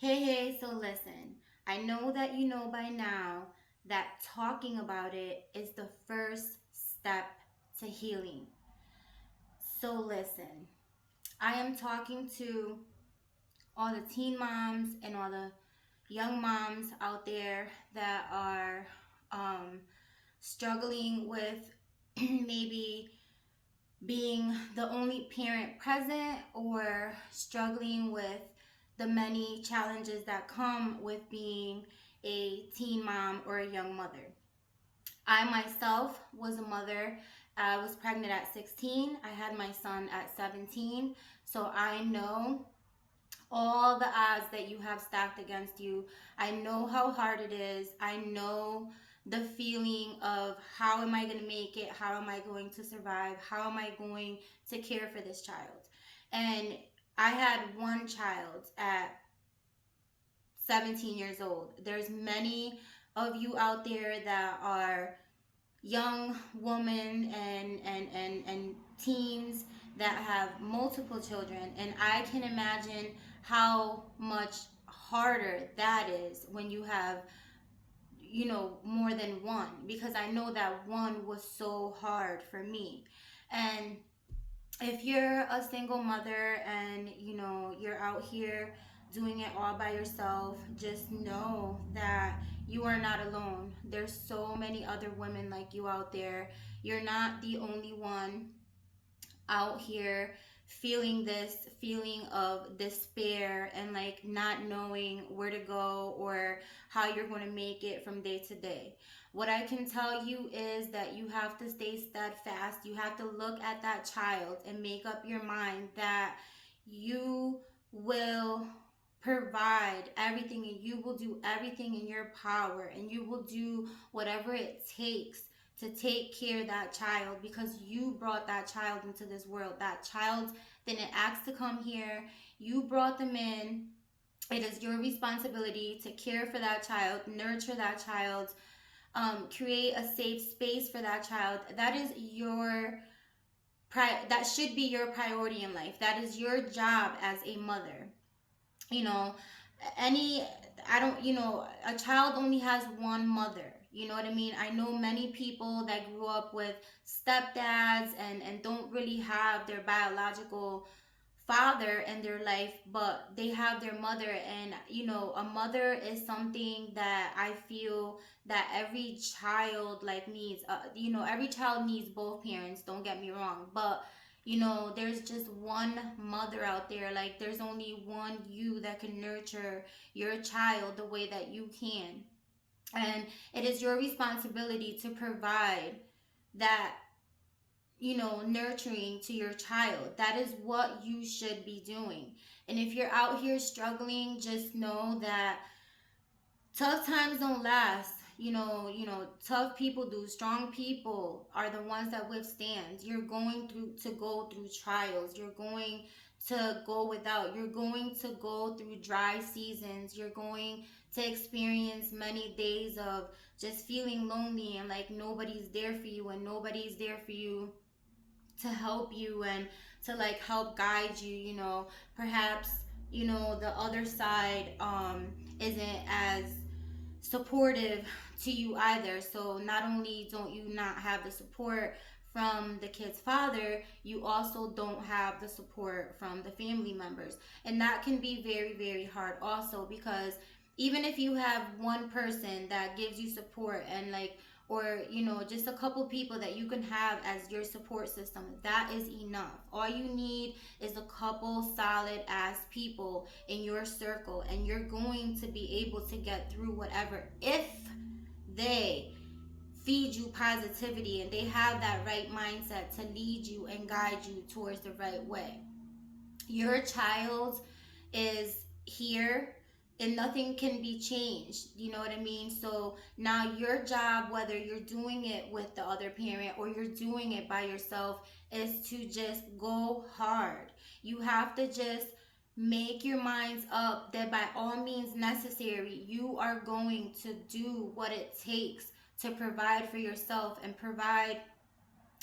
Hey, so listen. I know that you know by now that talking about it is the first step to healing. So listen, I am talking to all the teen moms and all the young moms out there that are um, struggling with maybe being the only parent present or struggling with the many challenges that come with being a teen mom or a young mother. I myself was a mother. I was pregnant at 16. I had my son at 17. So I know all the odds that you have stacked against you. I know how hard it is. I know the feeling of how am I going to make it? How am I going to survive? How am I going to care for this child? And I had one child at 17 years old. There's many of you out there that are young women and teens that have multiple children, and I can imagine how much harder that is when you have more than one, because I know that one was so hard for me. And if you're a single mother and you're out here doing it all by yourself, just know that you are not alone. There's so many other women like you out there. You're not the only one out here feeling this feeling of despair and like not knowing where to go or how you're going to make it from day to day. What I can tell you is that you have to stay steadfast. You have to look at that child and make up your mind that you will provide everything and you will do everything in your power and you will do whatever it takes to take care of that child, because you brought that child into this world. That child didn't ask to come here. You brought them in. It is your responsibility to care for that child, nurture that child, create a safe space for that child. That is your that should be your priority in life. That is your job as a mother. You know, any I don't a child only has one mother. You know what I mean? I know many people that grew up with stepdads and don't really have their biological father in their life, but they have their mother. And a mother is something that I feel that every child like needs. Every child needs both parents, don't get me wrong, but there's just one mother out there. Like, there's only one you that can nurture your child the way that you can. And it is your responsibility to provide that nurturing to your child. That is what you should be doing. And if you're out here struggling, just know that tough times don't last. Tough people do. Strong people are the ones that withstand. You're going to go through trials. You're going to go without. You're going to go through dry seasons. You're going to experience many days of just feeling lonely and like nobody's there for you, and nobody's there for you to help you and to like help guide you. Perhaps the other side isn't as supportive to you either. So not only don't you not have the support from the kid's father, you also don't have the support from the family members. And that can be very, very hard also, because even if you have one person that gives you support and like, or just a couple people that you can have as your support system, that is enough. All you need is a couple solid ass people in your circle, and you're going to be able to get through whatever if they feed you positivity and they have that right mindset to lead you and guide you towards the right way. Your child is here and nothing can be changed. You know what I mean? So now your job, whether you're doing it with the other parent or you're doing it by yourself, is to just go hard. You have to just make your minds up that by all means necessary, you are going to do what it takes to provide for yourself and provide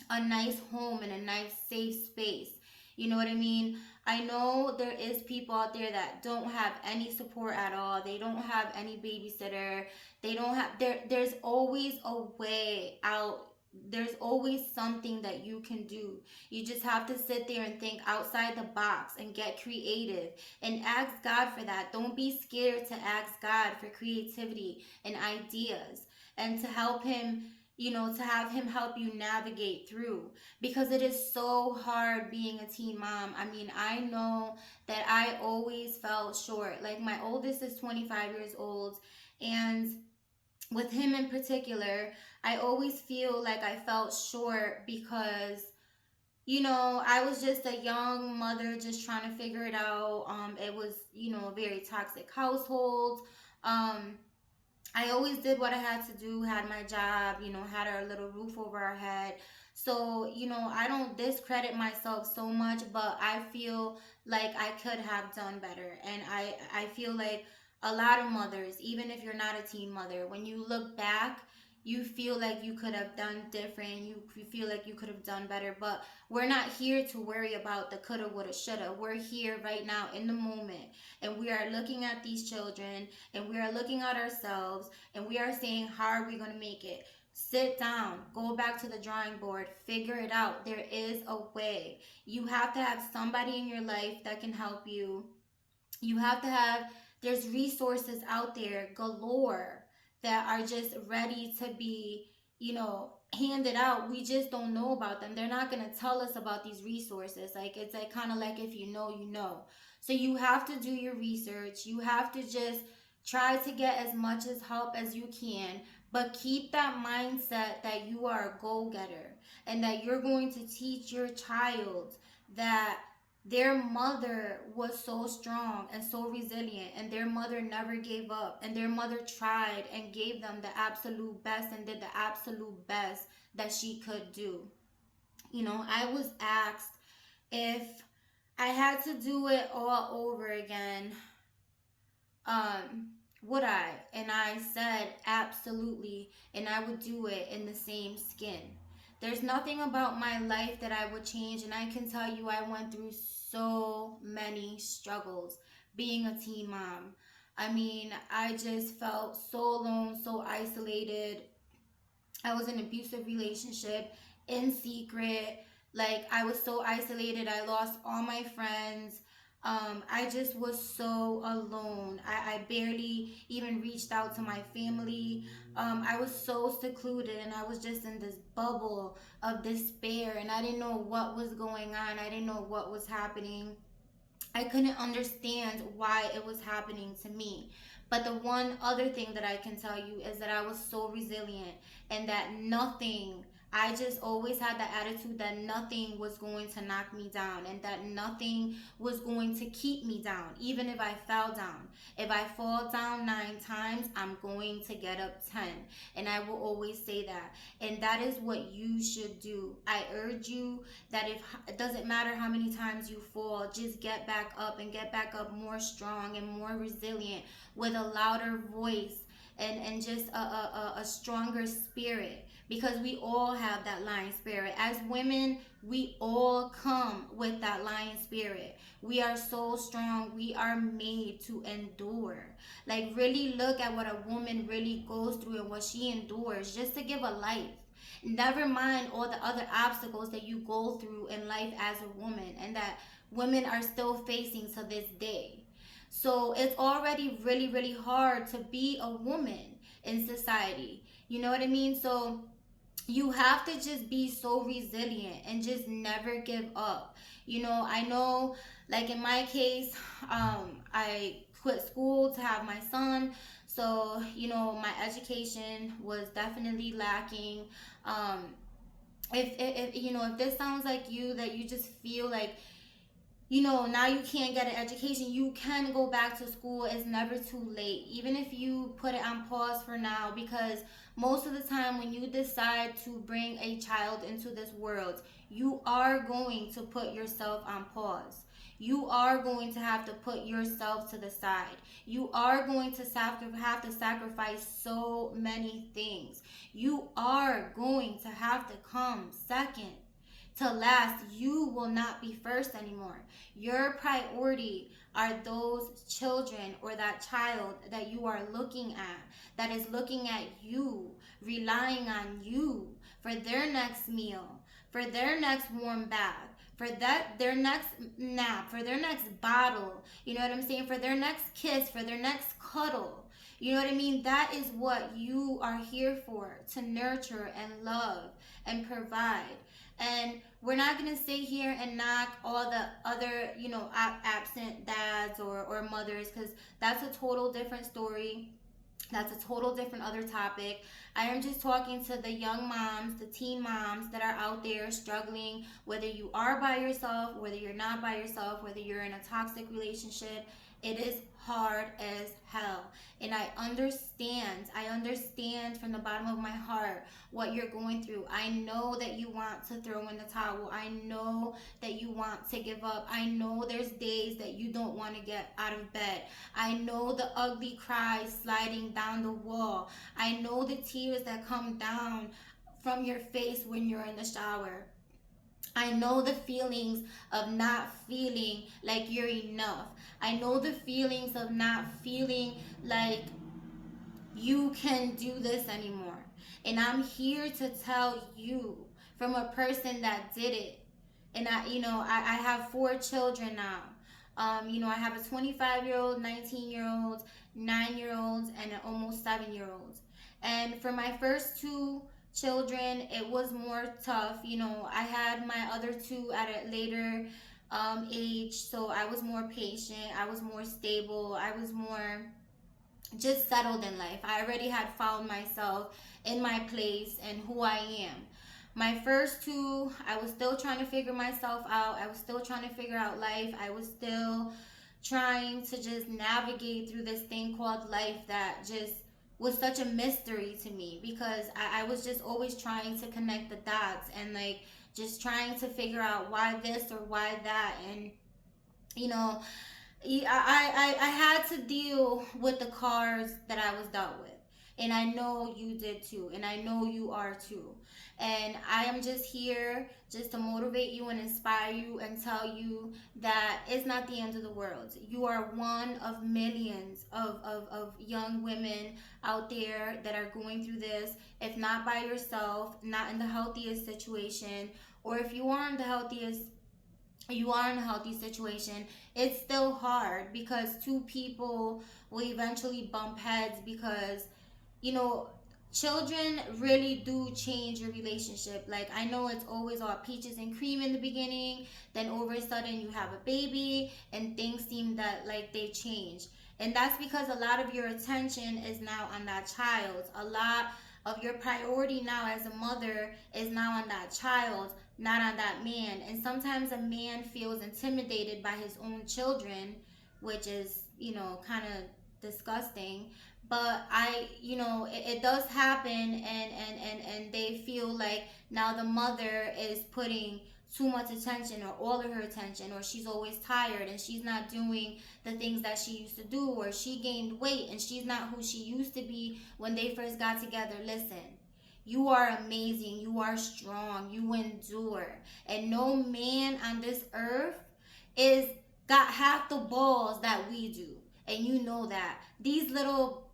a nice home and a nice safe space. You know what I mean? I know there is people out there that don't have any support at all. They don't have any babysitter. They don't have there's always a way out. There's always something that you can do. You just have to sit there and think outside the box and get creative and ask God for that. Don't be scared to ask God for creativity and ideas and to help him, to have him help you navigate through, because it is so hard being a teen mom. I mean, I know that I always felt short. Like, my oldest is 25 years old, and with him in particular, I always feel like I felt short because I was just a young mother just trying to figure it out. It was, a very toxic household. Um, I always did what I had to do, had my job, had our little roof over our head. So, I don't discredit myself so much, but I feel like I could have done better. And I feel like a lot of mothers, even if you're not a teen mother, when you look back, you feel like you could have done different. You feel like you could have done better. But we're not here to worry about the coulda, woulda, shoulda. We're here right now in the moment. And we are looking at these children, and we are looking at ourselves, and we are saying, how are we going to make it? Sit down, go back to the drawing board, figure it out. There is a way. You have to have somebody in your life that can help you. You have to have, there's resources out there galore that are just ready to be, handed out. We just don't know about them. They're not going to tell us about these resources. Like, it's like kind of like, if you know, you know. So you have to do your research. You have to just try to get as much as help as you can, but keep that mindset that you are a go-getter and that you're going to teach your child that their mother was so strong and so resilient, and their mother never gave up, and their mother tried and gave them the absolute best and did the absolute best that she could do. I was asked if I had to do it all over again, um, would I? And I said absolutely, and I would do it in the same skin. There's nothing about my life that I would change, and I can tell you I went through so many struggles being a teen mom. I mean, I just felt so alone, so isolated. I was in an abusive relationship in secret. Like, I was so isolated. I lost all my friends. I just was so alone. I barely even reached out to my family. I was so secluded, and I was just in this bubble of despair, and I didn't know what was going on. I didn't know what was happening. I couldn't understand why it was happening to me. But the one other thing that I can tell you is that I was so resilient, and that nothing, I just always had the attitude that nothing was going to knock me down, and that nothing was going to keep me down, even if I fell down. If I fall down 9 times, I'm going to get up 10. And I will always say that. And that is what you should do. I urge you that if it doesn't matter how many times you fall, just get back up, and get back up more strong and more resilient with a louder voice, and just a stronger spirit, because we all have that lion spirit. As women, we all come with that lion spirit. We are so strong. We are made to endure. Like, really look at what a woman really goes through and what she endures just to give a life. Never mind all the other obstacles that you go through in life as a woman, and that women are still facing to this day. So it's already really, really hard to be a woman in society. You know what I mean? So you have to just be so resilient and just never give up. I know, like in my case, I quit school to have my son. So, my education was definitely lacking. um if this sounds like you, that you just feel like, now you can't get an education, you can go back to school. It's never too late, even if you put it on pause for now, because most of the time when you decide to bring a child into this world, you are going to put yourself on pause. You are going to have to put yourself to the side. You are going to have to sacrifice so many things. You are going to have to come second to last, you will not be first anymore. Your priority are those children or that child that you are looking at, that is looking at you, relying on you for their next meal, for their next warm bath, for that their next nap, for their next bottle, you know what I'm saying, for their next kiss, for their next cuddle. You know what I mean? That is what you are here for, to nurture and love and provide. And we're not going to sit here and knock all the other, absent dads or mothers, because that's a total different story. That's a total different other topic. I am just talking to the young moms, the teen moms that are out there struggling, whether you are by yourself, whether you're not by yourself, whether you're in a toxic relationship. It is hard as hell. And I understand from the bottom of my heart what you're going through. I know that you want to throw in the towel. I know that you want to give up. I know there's days that you don't want to get out of bed. I know the ugly cries sliding down the wall. I know the tears that come down from your face when you're in the shower. I know the feelings of not feeling like you're enough. I know the feelings of not feeling like you can do this anymore. And I'm here to tell you from a person that did it. And I have 4 children now. I have a 25-year-old, 19-year-old, 9-year-old, and an almost 7-year-old. And for my first 2 children, it was more tough. I had my other 2 at a later age, so I was more patient. I was more stable. I was more just settled in life. I already had found myself in my place and who I am. My first 2, I was still trying to figure myself out. I was still trying to figure out life. I was still trying to just navigate through this thing called life that just was such a mystery to me, because I was just always trying to connect the dots and like just trying to figure out why this or why that. And you know I had to deal with the cards that I was dealt with. And I know you did too. And I know you are too. And I am just here just to motivate you and inspire you and tell you that it's not the end of the world. You are one of millions of young women out there that are going through this. If not by yourself, not in the healthiest situation, or if you are in a healthy situation, it's still hard, because 2 people will eventually bump heads, because you know children really do change your relationship. Like, I know it's always all peaches and cream in the beginning, then over a sudden you have a baby and things seem that like they change. And that's because a lot of your attention is now on that child. A lot of your priority now as a mother is now on that child, not on that man. And sometimes a man feels intimidated by his own children, which is, kind of disgusting. But it does happen, and they feel like now the mother is putting too much attention, or all of her attention, or she's always tired and she's not doing the things that she used to do, or she gained weight and she's not who she used to be when they first got together. Listen, you are amazing, you are strong, you endure, and no man on this earth is got half the balls that we do. And you know that these little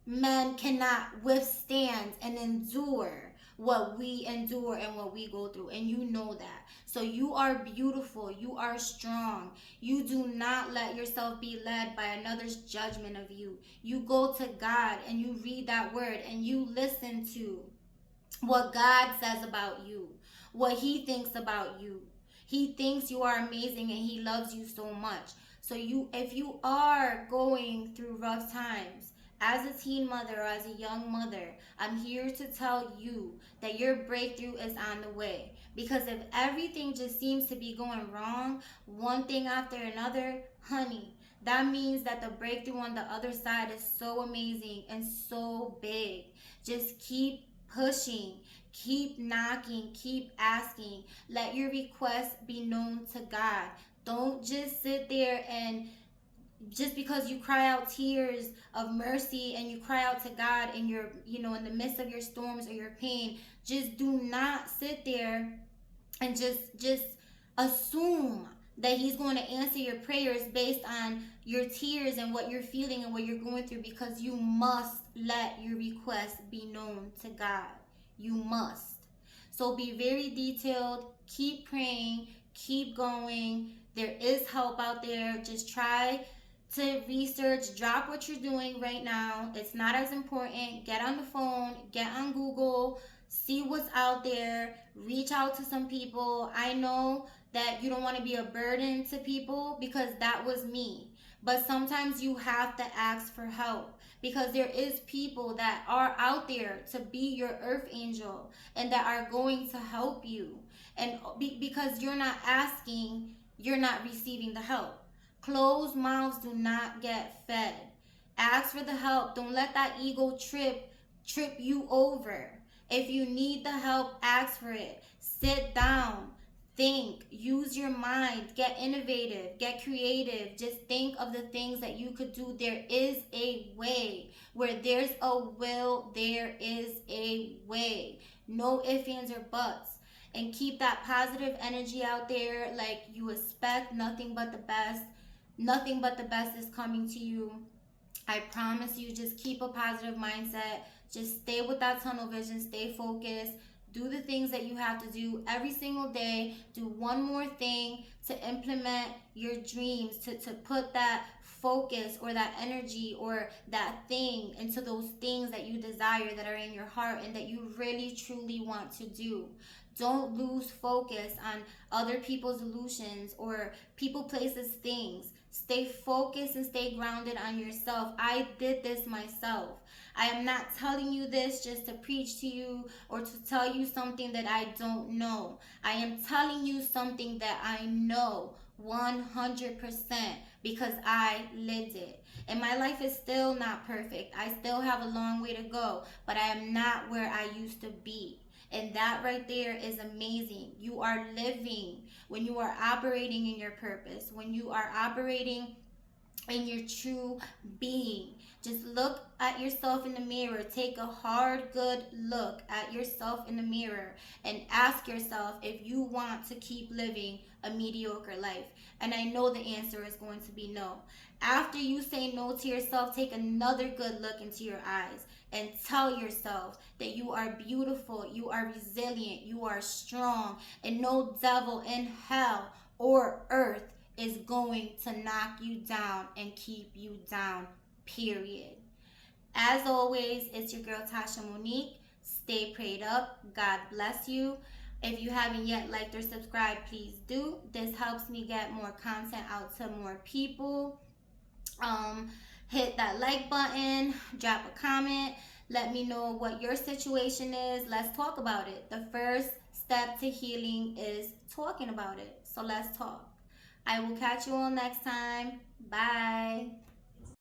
men cannot withstand and endure what we endure and what we go through, and you know that. So you are beautiful, you are strong. You do not let yourself be led by another's judgment of you. You go to God and you read that word and you listen to what God says about you, what he thinks about you. He thinks you are amazing and he loves you so much. So if you are going through rough times as a teen mother or as a young mother, I'm here to tell you that your breakthrough is on the way. Because if everything just seems to be going wrong, one thing after another, honey, that means that the breakthrough on the other side is so amazing and so big. Just keep pushing, keep knocking, keep asking. Let your requests be known to God. Don't just sit there and just because you cry out tears of mercy and you cry out to God in your, in the midst of your storms or your pain, just do not sit there and just assume that he's going to answer your prayers based on your tears and what you're feeling and what you're going through, because you must let your request be known to God. You must. So be very detailed, keep praying, keep going. There is help out there. Just try to research, drop what you're doing right now. It's not as important. Get on the phone, get on Google, see what's out there, reach out to some people. I know that you don't want to be a burden to people, because that was me. But sometimes you have to ask for help, because there is people that are out there to be your earth angel and that are going to help you. And because you're not asking, you're not receiving the help. Closed mouths do not get fed. Ask for the help. Don't let that ego trip you over. If you need the help, ask for it. Sit down. Think. Use your mind. Get innovative. Get creative. Just think of the things that you could do. There is a way. Where there's a will, there is a way. No ifs, ands, or buts. And keep that positive energy out there. Like, you expect nothing but the best. Nothing but the best is coming to you. I promise you, just keep a positive mindset. Just stay with that tunnel vision. Stay focused. Do the things that you have to do every single day. Do one more thing to implement your dreams, to put that focus or that energy or that thing into those things that you desire, that are in your heart and that you really truly want to do. Don't lose focus on other people's illusions or people, places, things. Stay focused and stay grounded on yourself. I did this myself. I am not telling you this just to preach to you or to tell you something that I don't know. I am telling you something that I know 100% because I lived it. And my life is still not perfect. I still have a long way to go, but I am not where I used to be. And that right there is amazing. You are living when you are operating in your purpose, when you are operating in your true being. Just look at yourself in the mirror. Take a hard, good look at yourself in the mirror and ask yourself if you want to keep living a mediocre life. And I know the answer is going to be no. After you say no to yourself, take another good look into your eyes and tell yourself that you are beautiful, you are resilient, you are strong, and no devil in hell or earth is going to knock you down and keep you down, period. As always, it's your girl Tasha Monique. Stay prayed up. God bless you. If you haven't yet liked or subscribed, please do. This helps me get more content out to more people. Um, Hit that like button, drop a comment, let me know what your situation is. Let's talk about it. The first step to healing is talking about it. So let's talk. I will catch you all next time. Bye.